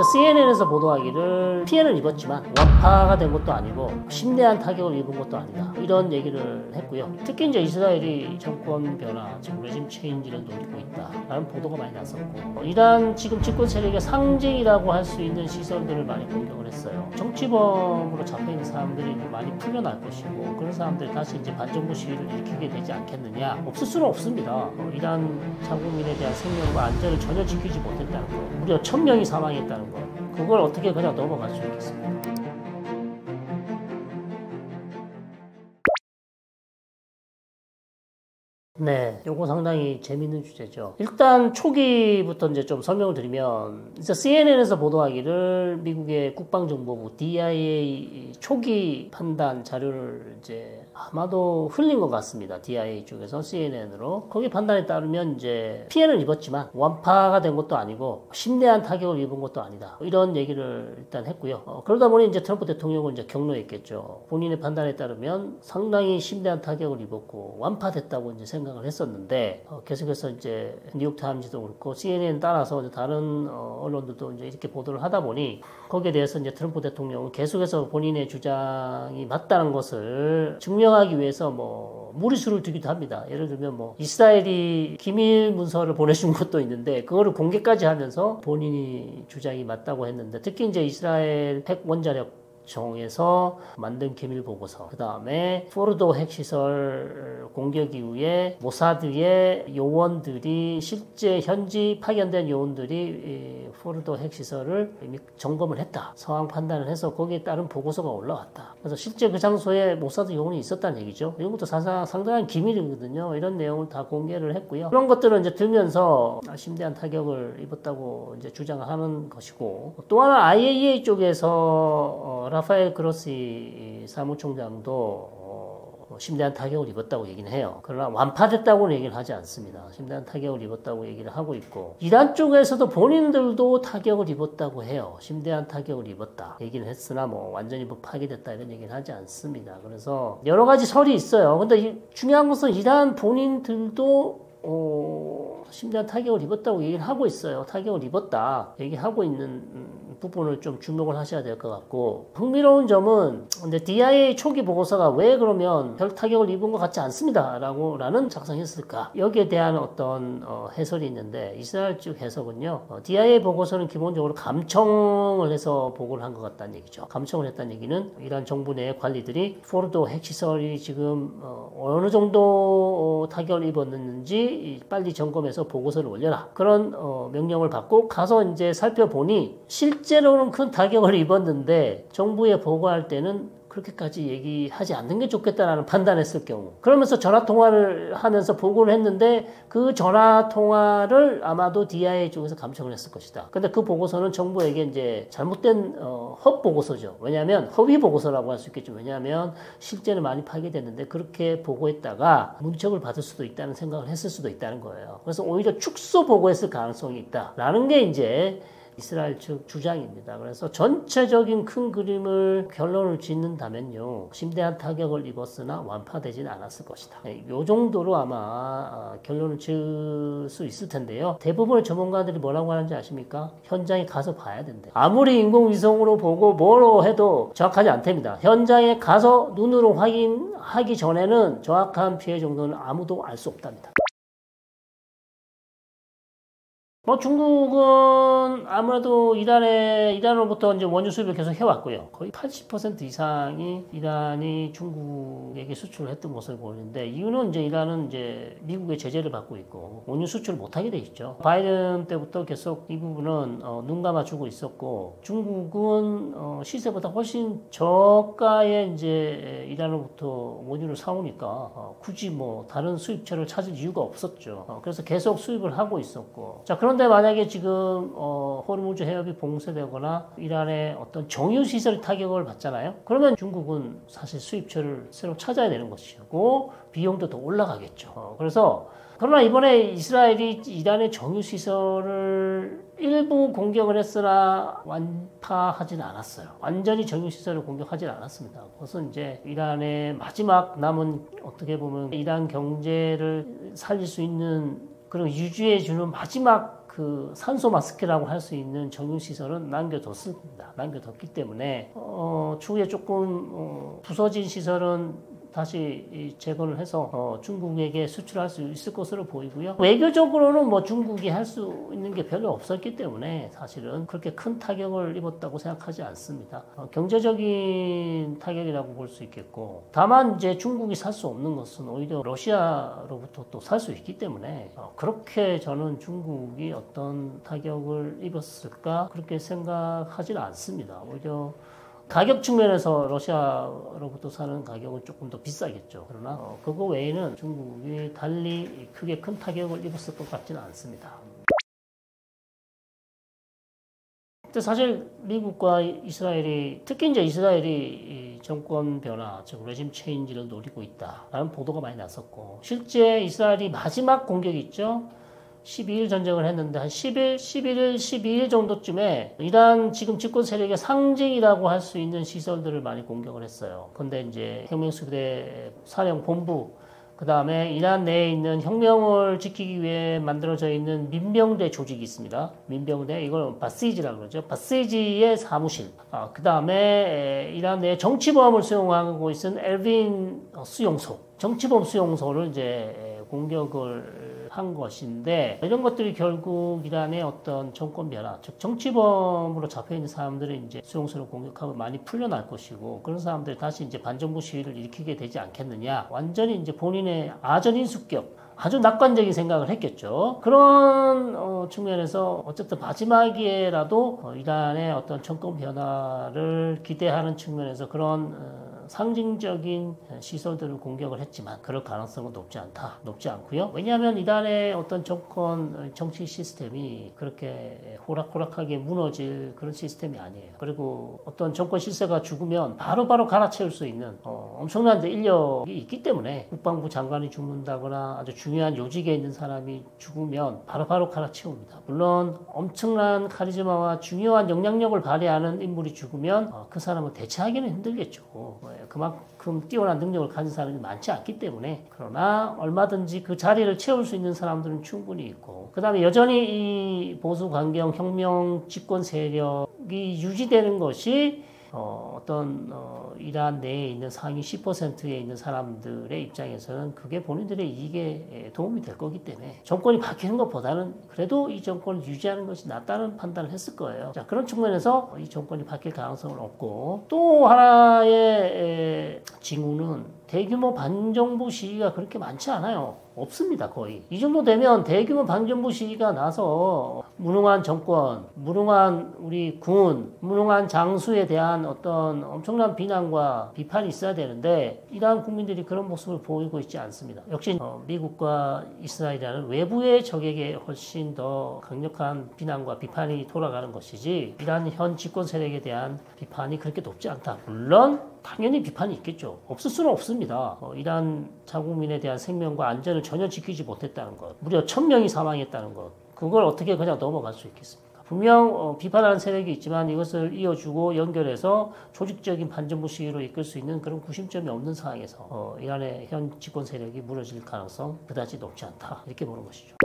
CNN에서 보도하기를 피해를 입었지만 완파가 된 것도 아니고 심대한 타격을 입은 것도 아니다, 이런 얘기를 했고요. 특히 이제 이스라엘이 정권 변화, 지금 레짐 체인지를 노리고 있다라는 보도가 많이 났었고, 이란 지금 집권 세력의 상징이라고 할 수 있는 시설들을 많이 공격을 했어요. 정치범으로 잡혀있는 사람들이 많이 풀려날 것이고, 그런 사람들이 다시 이제 반정부 시위를 일으키게 되지 않겠느냐. 없을 수는 없습니다. 이란 자국민에 대한 생명과 안전을 전혀 지키지 못했다는 거, 무려 1000명이 사망했다는 거, 그걸 어떻게 그냥 넘어갈 수 있겠습니까? 네, 요거 상당히 재밌는 주제죠. 일단 초기부터 이제 좀 설명을 드리면, 이제 CNN에서 보도하기를 미국의 국방정보부 DIA 초기 판단 자료를 이제 아마도 흘린 것 같습니다. DIA 쪽에서 CNN으로. 거기 판단에 따르면 이제 피해를 입었지만 완파가 된 것도 아니고 심대한 타격을 입은 것도 아니다, 이런 얘기를 일단 했고요. 그러다 보니 이제 트럼프 대통령은 이제 격노했겠죠. 본인의 판단에 따르면 상당히 심대한 타격을 입었고 완파됐다고 이제 생각을 했었는데, 계속해서 이제 뉴욕타임즈도 그렇고 CNN 따라서 이제 다른 언론들도 이제 이렇게 보도를 하다 보니, 거기에 대해서 이제 트럼프 대통령은 계속해서 본인의 주장이 맞다는 것을 증명하기 위해서 뭐 무리수를 두기도 합니다. 예를 들면 뭐 이스라엘이 기밀 문서를 보내준 것도 있는데 그거를 공개까지 하면서 본인이 주장이 맞다고 했는데, 특히 이제 이스라엘 핵 원자력 정에서 만든 기밀 보고서, 그 다음에 포르도 핵시설 공격 이후에 모사드의 요원들이, 실제 현지 파견된 요원들이 포르도 핵시설을 이미 점검을 했다, 상황 판단을 해서 거기에 따른 보고서가 올라왔다. 그래서 실제 그 장소에 모사드 요원이 있었다는 얘기죠. 이런 것도 상당한 기밀이거든요. 이런 내용을 다 공개를 했고요. 그런 것들을 이제 들면서 심대한 타격을 입었다고 이제 주장하는 것이고, 또 하나 IAEA 쪽에서 라파엘 그로시 사무총장도 심대한 타격을 입었다고 얘기는 해요. 그러나 완파됐다고는 얘기를 하지 않습니다. 심대한 타격을 입었다고 얘기를 하고 있고, 이란 쪽에서도 본인들도 타격을 입었다고 해요. 심대한 타격을 입었다 얘기는 했으나 뭐 완전히 뭐 파괴됐다 이런 얘기는 하지 않습니다. 그래서 여러 가지 설이 있어요. 근데 중요한 것은 이란 본인들도 심대한 타격을 입었다고 얘기를 하고 있어요. 타격을 입었다 얘기하고 있는 부분을 좀 주목을 하셔야 될 것 같고, 흥미로운 점은 근데 DIA 초기 보고서가 왜 그러면 별 타격을 입은 것 같지 않습니다 라는 작성했을까, 여기에 대한 어떤 해설이 있는데, 이스라엘 쪽 해석은요, DIA 보고서는 기본적으로 감청을 해서 보고를 한 것 같다는 얘기죠. 감청을 했다는 얘기는 이란 정부 내 관리들이 포르도 핵시설이 지금 어느 정도 타격을 입었는지 빨리 점검해서 보고서를 올려라, 그런 명령을 받고 가서 이제 살펴보니 실제로는 큰 타격을 입었는데 정부에 보고할 때는 그렇게까지 얘기하지 않는 게 좋겠다라는 판단했을 경우, 그러면서 전화통화를 하면서 보고를 했는데 그 전화통화를 아마도 DIA 쪽에서 감청을 했을 것이다. 근데 그 보고서는 정부에게 이제 잘못된 헛보고서죠. 왜냐하면 허위 보고서라고 할 수 있겠죠. 왜냐하면 실제는 많이 파괴됐는데 그렇게 보고했다가 문책을 받을 수도 있다는 생각을 했을 수도 있다는 거예요. 그래서 오히려 축소 보고했을 가능성이 있다라는 게 이제 이스라엘 측 주장입니다. 그래서 전체적인 큰 그림을 결론을 짓는다면요, 심대한 타격을 입었으나 완파되지는 않았을 것이다. 이 정도로 아마 결론을 지을 수 있을 텐데요. 대부분의 전문가들이 뭐라고 하는지 아십니까? 현장에 가서 봐야 된대. 아무리 인공위성으로 보고 뭐로 해도 정확하지 않답니다. 현장에 가서 눈으로 확인하기 전에는 정확한 피해 정도는 아무도 알 수 없답니다. 중국은 아무래도 이란으로부터 이제 원유 수입을 계속 해왔고요. 거의 80% 이상이 이란이 중국에게 수출을 했던 것을 보이는데, 이유는 이제 이란은 이제 미국의 제재를 받고 있고 원유 수출을 못하게 돼 있죠. 바이든 때부터 계속 이 부분은 눈 감아주고 있었고, 중국은 시세보다 훨씬 저가에 이제 이란으로부터 원유를 사오니까 굳이 뭐 다른 수입처를 찾을 이유가 없었죠. 그래서 계속 수입을 하고 있었고, 자, 그런데 만약에 지금 호르무즈 해협이 봉쇄되거나 이란의 어떤 정유시설 타격을 받잖아요. 그러면 중국은 사실 수입처를 새로 찾아야 되는 것이고 비용도 더 올라가겠죠. 그러나 이번에 이스라엘이 이란의 정유시설을 일부 공격을 했으나 완파하지는 않았어요. 완전히 정유시설을 공격하지는 않았습니다. 그것은 이제 이란의 마지막 남은, 어떻게 보면 이란 경제를 살릴 수 있는, 그리고 유지해주는 마지막 그 산소 마스크라고 할 수 있는 정유시설은 남겨뒀습니다. 남겨뒀기 때문에 추후에 조금 부서진 시설은 다시 재건을 해서 중국에게 수출할 수 있을 것으로 보이고요. 외교적으로는 뭐 중국이 할 수 있는 게 별로 없었기 때문에 사실은 그렇게 큰 타격을 입었다고 생각하지 않습니다. 경제적인 타격이라고 볼 수 있겠고, 다만 이제 중국이 살 수 없는 것은 오히려 러시아로부터 또 살 수 있기 때문에 그렇게 저는 중국이 어떤 타격을 입었을까 그렇게 생각하지는 않습니다. 오히려 가격 측면에서 러시아로부터 사는 가격은 조금 더 비싸겠죠. 그러나 그거 외에는 중국이 달리 크게 큰 타격을 입었을 것 같지는 않습니다. 근데 사실 미국과 이스라엘이, 특히 이제 이스라엘이 정권 변화, 즉 레짐 체인지를 노리고 있다라는 보도가 많이 났었고, 실제 이스라엘이 마지막 공격이 있죠. 12일 전쟁을 했는데 한 10일, 11일, 12일 정도쯤에 이란 지금 집권 세력의 상징이라고 할 수 있는 시설들을 많이 공격을 했어요. 근데 이제 혁명수비대 사령 본부, 그 다음에 이란 내에 있는 혁명을 지키기 위해 만들어져 있는 민병대 조직이 있습니다. 민병대, 이걸 바시지라고 그러죠. 바시지의 사무실. 그 다음에 이란 내 정치보험을 수용하고 있는 엘빈 수용소. 정치보험 수용소를 이제 공격을 한 것인데, 이런 것들이 결국 이란의 어떤 정권 변화, 즉 정치범으로 잡혀있는 사람들이 이제 수용소를 공격하고 많이 풀려날 것이고, 그런 사람들이 다시 이제 반정부 시위를 일으키게 되지 않겠느냐, 완전히 이제 본인의 아전인수격, 아주 낙관적인 생각을 했겠죠. 그런 측면에서 어쨌든 마지막이라도 이란의 어떤 정권 변화를 기대하는 측면에서 그런 상징적인 시설들을 공격을 했지만 그럴 가능성은 높지 않고요. 왜냐하면 이란의 어떤 정권 정치 시스템이 그렇게 호락호락하게 무너질 그런 시스템이 아니에요. 그리고 어떤 정권 실세가 죽으면 바로바로 갈아채울 수 있는 엄청난 인력이 있기 때문에, 국방부 장관이 죽는다거나 아주 중요한 요직에 있는 사람이 죽으면 바로바로 갈아채웁니다. 물론 엄청난 카리스마와 중요한 영향력을 발휘하는 인물이 죽으면 그 사람을 대체하기는 힘들겠죠. 그만큼 뛰어난 능력을 가진 사람이 많지 않기 때문에. 그러나 얼마든지 그 자리를 채울 수 있는 사람들은 충분히 있고, 그 다음에 여전히 이 보수 강경 혁명 집권 세력이 유지되는 것이 이란 내에 있는 상위 10%에 있는 사람들의 입장에서는 그게 본인들의 이익에 도움이 될 거기 때문에 정권이 바뀌는 것보다는 그래도 이 정권을 유지하는 것이 낫다는 판단을 했을 거예요. 자, 그런 측면에서 이 정권이 바뀔 가능성은 없고, 또 하나의 징후는 대규모 반정부 시위가 그렇게 많지 않아요. 없습니다, 거의. 이 정도 되면 대규모 반정부 시위가 나서 무능한 정권, 무능한 우리 군, 무능한 장수에 대한 어떤 엄청난 비난과 비판이 있어야 되는데, 이란 국민들이 그런 모습을 보이고 있지 않습니다. 역시 미국과 이스라엘이라는 외부의 적에게 훨씬 더 강력한 비난과 비판이 돌아가는 것이지, 이란 현 집권 세력에 대한 비판이 그렇게 높지 않다. 물론 당연히 비판이 있겠죠. 없을 수는 없습니다. 이란 자국민에 대한 생명과 안전을 전혀 지키지 못했다는 것, 무려 1000명이 사망했다는 것, 그걸 어떻게 그냥 넘어갈 수 있겠습니까? 분명 비판하는 세력이 있지만 이것을 이어주고 연결해서 조직적인 반정부 시위로 이끌 수 있는 그런 구심점이 없는 상황에서 이란의 현 집권 세력이 무너질 가능성 그다지 높지 않다, 이렇게 보는 것이죠.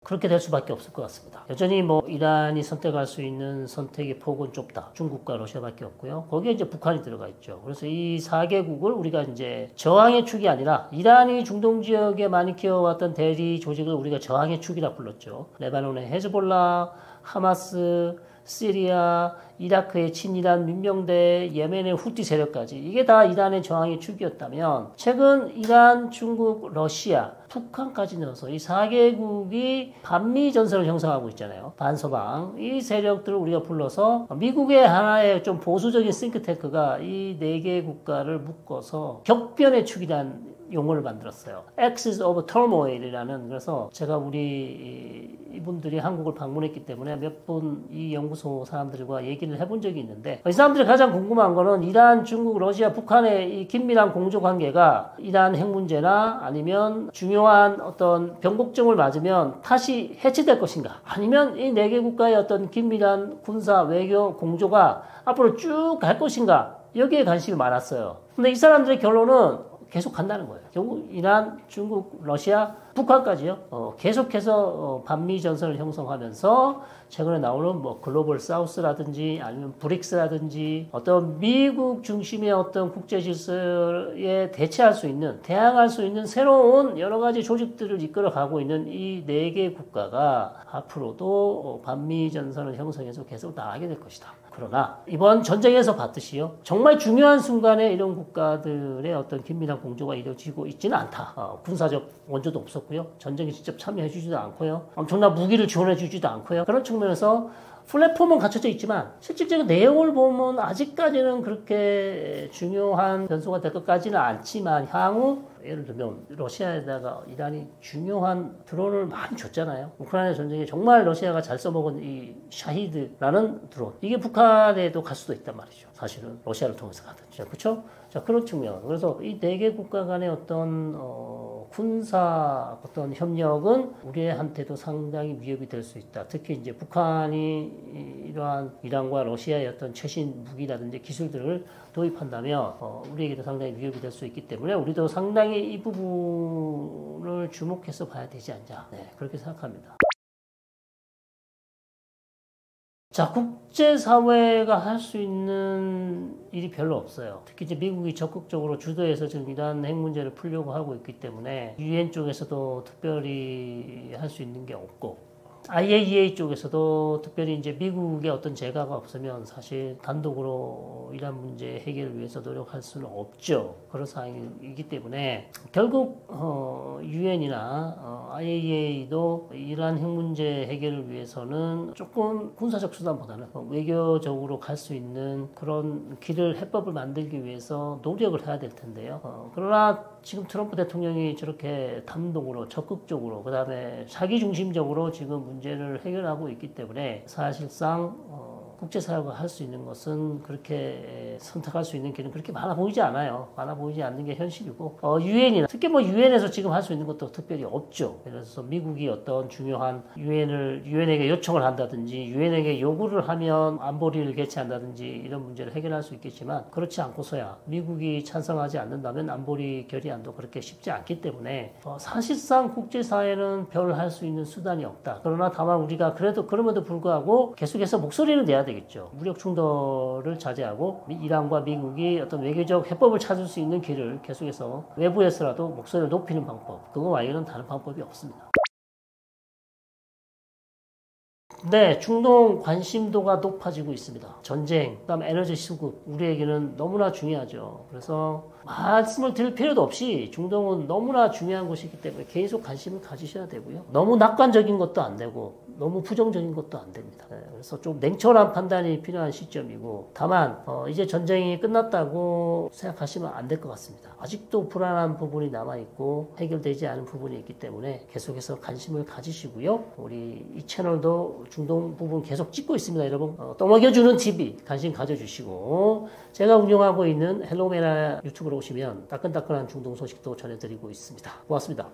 그렇게 될 수밖에 없을 것 같습니다. 여전히 이란이 선택할 수 있는 선택의 폭은 좁다. 중국과 러시아밖에 없고요. 거기에 이제 북한이 들어가 있죠. 그래서 이 4개국을 우리가 이제 저항의 축이 아니라, 이란이 중동 지역에 많이 키워왔던 대리 조직을 우리가 저항의 축이라 불렀죠. 레바논의 헤즈볼라, 하마스, 시리아, 이라크의 친이란 민병대, 예멘의 후티 세력까지, 이게 다 이란의 저항의 축이었다면, 최근 이란, 중국, 러시아, 북한까지 넣어서 이 4개국이 반미 전선을 형성하고 있잖아요. 반서방. 이 세력들을 우리가 불러서 미국의 하나의 좀 보수적인 싱크탱크가 이 4개 국가를 묶어서 격변의 축이란 용어를 만들었어요. Axis of Turmoil이라는. 그래서 제가 이분들이 한국을 방문했기 때문에 몇 분 이 연구소 사람들과 얘기를 해본 적이 있는데, 이 사람들이 가장 궁금한 거는 이란, 중국, 러시아, 북한의 이 긴밀한 공조 관계가 이란 핵 문제나 아니면 중요한 어떤 변곡점을 맞으면 다시 해체될 것인가, 아니면 이 4개 국가의 어떤 긴밀한 군사, 외교 공조가 앞으로 쭉 갈 것인가, 여기에 관심이 많았어요. 근데 이 사람들의 결론은 계속 간다는 거예요. 결국 이란, 중국, 러시아, 북한까지요. 계속해서 반미 전선을 형성하면서 최근에 나오는 뭐 글로벌 사우스라든지 아니면 브릭스라든지 어떤 미국 중심의 어떤 국제 질서에 대체할 수 있는, 대항할 수 있는 새로운 여러 가지 조직들을 이끌어가고 있는 이 4개 국가가 앞으로도 반미 전선을 형성해서 계속 나가게 될 것이다. 그러나 이번 전쟁에서 봤듯이요, 정말 중요한 순간에 이런 국가들의 어떤 긴밀한 공조가 이루어지고 있지는 않다. 군사적 원조도 없었고요, 전쟁에 직접 참여해주지도 않고요, 엄청난 무기를 지원해주지도 않고요. 그런 측면에서 플랫폼은 갖춰져 있지만 실질적인 내용을 보면 아직까지는 그렇게 중요한 변수가 될 것까지는 않지만, 향후 예를 들면 러시아에다가 이란이 중요한 드론을 많이 줬잖아요. 우크라이나 전쟁에 정말 러시아가 잘 써먹은 이 샤히드라는 드론, 이게 북한에도 갈 수도 있단 말이죠. 사실은 러시아를 통해서 가든지. 그렇죠? 자, 그런 측면. 그래서 이 4개 국가 간의 어떤 군사 어떤 협력은 우리한테도 상당히 위협이 될 수 있다. 특히 이제 북한이 이러한 이란과 러시아의 어떤 최신 무기라든지 기술들을 도입한다면 우리에게도 상당히 위협이 될 수 있기 때문에 우리도 상당히 이 부분을 주목해서 봐야 되지 않냐. 네, 그렇게 생각합니다. 자, 국제사회가 할 수 있는 일이 별로 없어요. 특히 이제 미국이 적극적으로 주도해서 지금 이란 핵 문제를 풀려고 하고 있기 때문에 유엔 쪽에서도 특별히 할 수 있는 게 없고, IAEA 쪽에서도 특별히 이제 미국의 어떤 제가가 없으면 사실 단독으로 이란 문제 해결을 위해서 노력할 수는 없죠. 그런 상황이기 때문에 결국 유엔이나 IAEA도 이란 핵 문제 해결을 위해서는 조금 군사적 수단보다는 외교적으로 갈 수 있는 그런 길을, 해법을 만들기 위해서 노력을 해야 될 텐데요. 그러나 지금 트럼프 대통령이 저렇게 단독으로 적극적으로, 그 다음에 자기 중심적으로 지금 문제를 해결하고 있기 때문에 사실상 국제사회가 할 수 있는 것은, 그렇게 선택할 수 있는 길은 그렇게 많아 보이지 않아요. 많아 보이지 않는 게 현실이고, 유엔이나 특히 뭐 유엔에서 지금 할 수 있는 것도 특별히 없죠. 그래서 미국이 어떤 중요한 유엔에게 요청을 한다든지 유엔에게 요구를 하면 안보리를 개최한다든지 이런 문제를 해결할 수 있겠지만, 그렇지 않고서야 미국이 찬성하지 않는다면 안보리 결의안도 그렇게 쉽지 않기 때문에 사실상 국제사회는 별 할 수 있는 수단이 없다. 그러나 다만 우리가 그래도 그럼에도 불구하고 계속해서 목소리를 내야 되겠죠. 무력 충돌을 자제하고 이란과 미국이 어떤 외교적 해법을 찾을 수 있는 길을 계속해서 외부에서라도 목소리를 높이는 방법, 그거 말고는 다른 방법이 없습니다. 네, 중동 관심도가 높아지고 있습니다. 전쟁, 그다음에 에너지 수급, 우리에게는 너무나 중요하죠. 그래서 말씀을 드릴 필요도 없이 중동은 너무나 중요한 곳이기 때문에 계속 관심을 가지셔야 되고요. 너무 낙관적인 것도 안 되고 너무 부정적인 것도 안 됩니다. 네, 그래서 좀 냉철한 판단이 필요한 시점이고, 다만 이제 전쟁이 끝났다고 생각하시면 안 될 것 같습니다. 아직도 불안한 부분이 남아있고 해결되지 않은 부분이 있기 때문에 계속해서 관심을 가지시고요. 우리 이 채널도 중동 부분 계속 찍고 있습니다. 여러분 떠먹여주는 TV 관심 가져주시고, 제가 운영하고 있는 헬로메라 유튜브로 오시면 따끈따끈한 중동 소식도 전해드리고 있습니다. 고맙습니다.